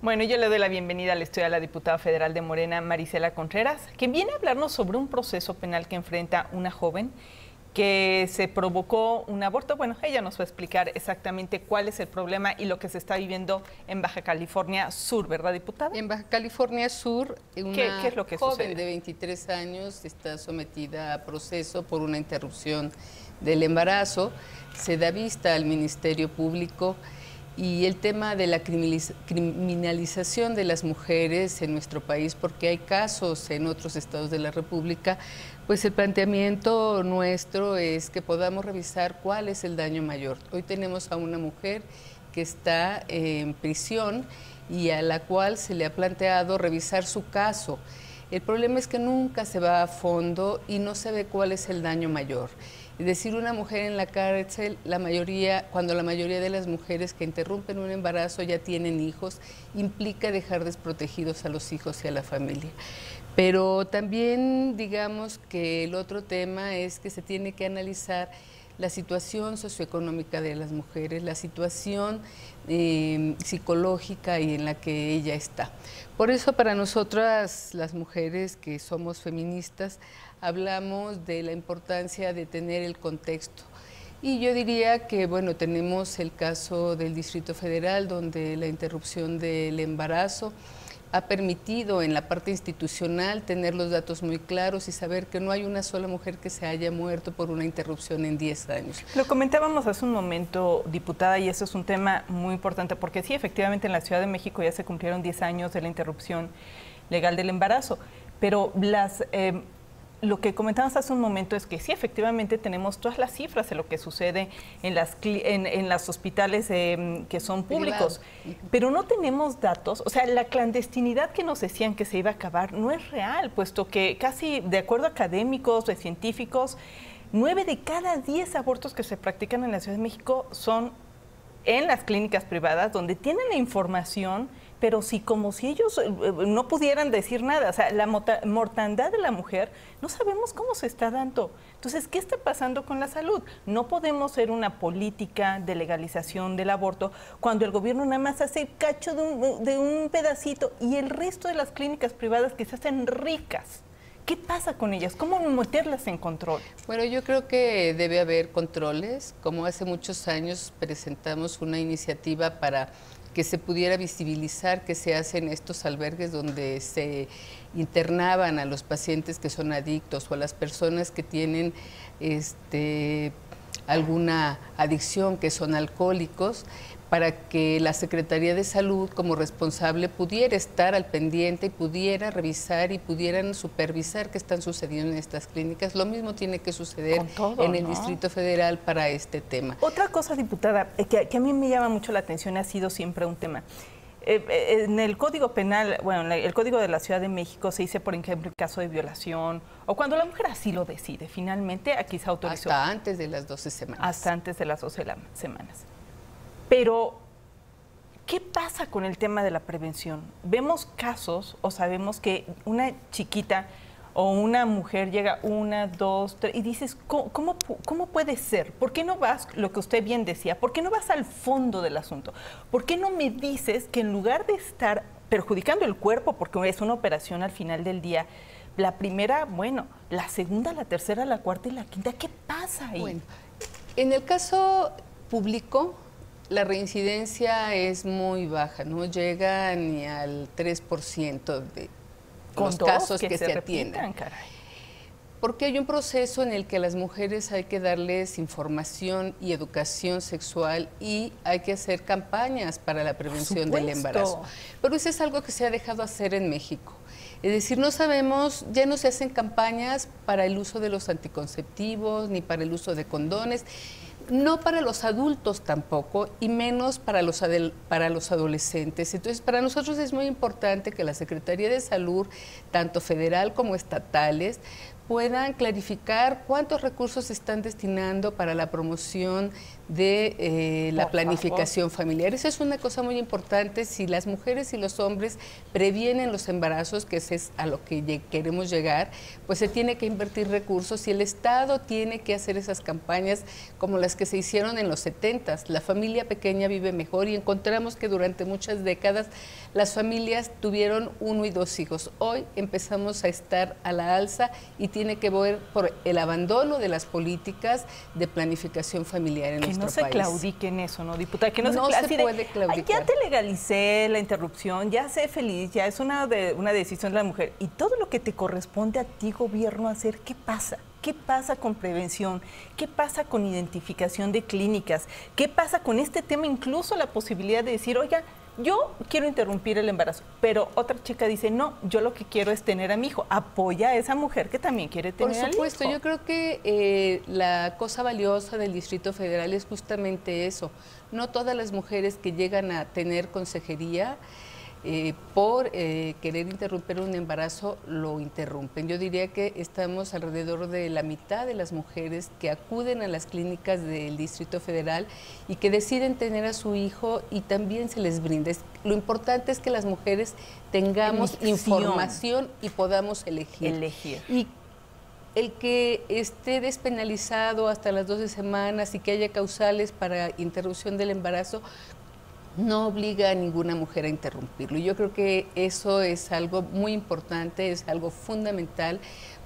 Bueno, yo le doy la bienvenida al estudio a la diputada federal de Morena, Marisela Contreras, que viene a hablarnos sobre un proceso penal que enfrenta una joven que se provocó un aborto. Bueno, ella nos va a explicar exactamente cuál es el problema y lo que se está viviendo en Baja California Sur, ¿verdad, diputada? En Baja California Sur, una ¿Qué es lo que joven sucede? de 23 años está sometida a proceso por una interrupción del embarazo. Se da vista al Ministerio Público y el tema de la criminalización de las mujeres en nuestro país, porque hay casos en otros estados de la República, pues el planteamiento nuestro es que podamos revisar cuál es el daño mayor. Hoy tenemos a una mujer que está en prisión y a la cual se le ha planteado revisar su caso. El problema es que nunca se va a fondo y no se ve cuál es el daño mayor. Es decir, una mujer en la cárcel, cuando la mayoría de las mujeres que interrumpen un embarazo ya tienen hijos, implica dejar desprotegidos a los hijos y a la familia. Pero también digamos que el otro tema es que se tiene que analizar la situación socioeconómica de las mujeres, la situación psicológica y en la que ella está. Por eso para nosotras, las mujeres que somos feministas, hablamos de la importancia de tener el contexto. Y yo diría que, bueno, tenemos el caso del Distrito Federal, donde la interrupción del embarazo ha permitido en la parte institucional tener los datos muy claros y saber que no hay una sola mujer que se haya muerto por una interrupción en 10 años. Lo comentábamos hace un momento, diputada, y eso es un tema muy importante, porque sí, efectivamente en la Ciudad de México ya se cumplieron 10 años de la interrupción legal del embarazo, pero lo que comentábamos hace un momento es que sí, efectivamente tenemos todas las cifras de lo que sucede en las hospitales que son públicos, pero no tenemos datos. O sea, la clandestinidad que nos decían que se iba a acabar no es real, puesto que casi, de acuerdo a académicos, de científicos, 9 de cada 10 abortos que se practican en la Ciudad de México son en las clínicas privadas, donde tienen la información, pero sí, como si ellos no pudieran decir nada. O sea, la mortandad de la mujer, no sabemos cómo se está dando. Entonces, ¿qué está pasando con la salud? No podemos hacer una política de legalización del aborto cuando el gobierno nada más hace cacho de un pedacito y el resto de las clínicas privadas que se hacen ricas. ¿Qué pasa con ellas? ¿Cómo meterlas en control? Bueno, yo creo que debe haber controles. Como hace muchos años presentamos una iniciativa para que se pudiera visibilizar que se hacen estos albergues donde se internaban a los pacientes que son adictos o a las personas que tienen alguna adicción, que son alcohólicos, para que la Secretaría de Salud como responsable pudiera estar al pendiente y pudiera revisar y pudieran supervisar qué están sucediendo en estas clínicas. Lo mismo tiene que suceder en el Distrito Federal para este tema. Otra cosa, diputada, que a mí me llama mucho la atención, ha sido siempre un tema. En el Código Penal, bueno, el Código de la Ciudad de México se dice, por ejemplo, el caso de violación, o cuando la mujer así lo decide, finalmente aquí se autorizó. Hasta antes de las 12 semanas. Hasta antes de las 12 semanas. Pero, ¿qué pasa con el tema de la prevención? Vemos casos o sabemos que una chiquita o una mujer llega 1, 2, 3 y dices, ¿cómo puede ser? ¿Por qué no vas, lo que usted bien decía, por qué no vas al fondo del asunto? ¿Por qué no me dices que en lugar de estar perjudicando el cuerpo, porque es una operación al final del día, la primera, bueno, la segunda, la tercera, la cuarta y la quinta, ¿qué pasa ahí? Bueno, en el caso público, la reincidencia es muy baja, no llega ni al 3% de los casos que se atienden. Caray. Porque hay un proceso en el que a las mujeres hay que darles información y educación sexual y hay que hacer campañas para la prevención del embarazo. Pero eso es algo que se ha dejado hacer en México. Es decir, no sabemos, ya no se hacen campañas para el uso de los anticonceptivos ni para el uso de condones. No para los adultos tampoco, y menos para los adolescentes. Entonces, para nosotros es muy importante que la Secretaría de Salud, tanto federal como estatales, puedan clarificar cuántos recursos se están destinando para la promoción de la planificación familiar. Esa es una cosa muy importante. Si las mujeres y los hombres previenen los embarazos, que es a lo que queremos llegar, pues se tiene que invertir recursos y el Estado tiene que hacer esas campañas como las que se hicieron en los 70s. La familia pequeña vive mejor y encontramos que durante muchas décadas las familias tuvieron 1 y 2 hijos. Hoy empezamos a estar a la alza y tiene que ver por el abandono de las políticas de planificación familiar en nuestro país. Que no se claudique en eso, ¿no, diputada? Que no se puede claudicar. Ya te legalicé la interrupción, ya sé feliz, ya es una decisión de la mujer. Y todo lo que te corresponde a ti, gobierno, hacer, ¿qué pasa? ¿Qué pasa con prevención? ¿Qué pasa con identificación de clínicas? ¿Qué pasa con este tema? Incluso la posibilidad de decir, oiga, yo quiero interrumpir el embarazo, pero otra chica dice, no, yo lo que quiero es tener a mi hijo. Apoya a esa mujer que también quiere tener Por supuesto, al hijo. yo creo que la cosa valiosa del Distrito Federal es justamente eso. No todas las mujeres que llegan a tener consejería por querer interrumpir un embarazo lo interrumpen. Yo diría que estamos alrededor de la mitad de las mujeres que acuden a las clínicas del Distrito Federal y que deciden tener a su hijo y también se les brinda. Lo importante es que las mujeres tengamos información y podamos elegir. Y el que esté despenalizado hasta las 12 semanas y que haya causales para interrupción del embarazo no obliga a ninguna mujer a interrumpirlo. Y yo creo que eso es algo muy importante, es algo fundamental,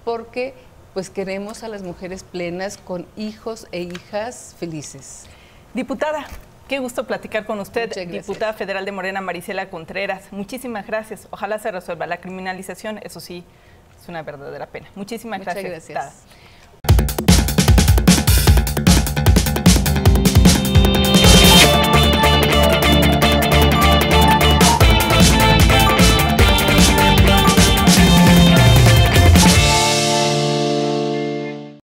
porque pues queremos a las mujeres plenas con hijos e hijas felices. Diputada, qué gusto platicar con usted. Muchas gracias. Diputada federal de Morena, Marisela Contreras. Muchísimas gracias. Ojalá se resuelva. La criminalización, eso sí, es una verdadera pena. Muchas gracias. Muchas gracias.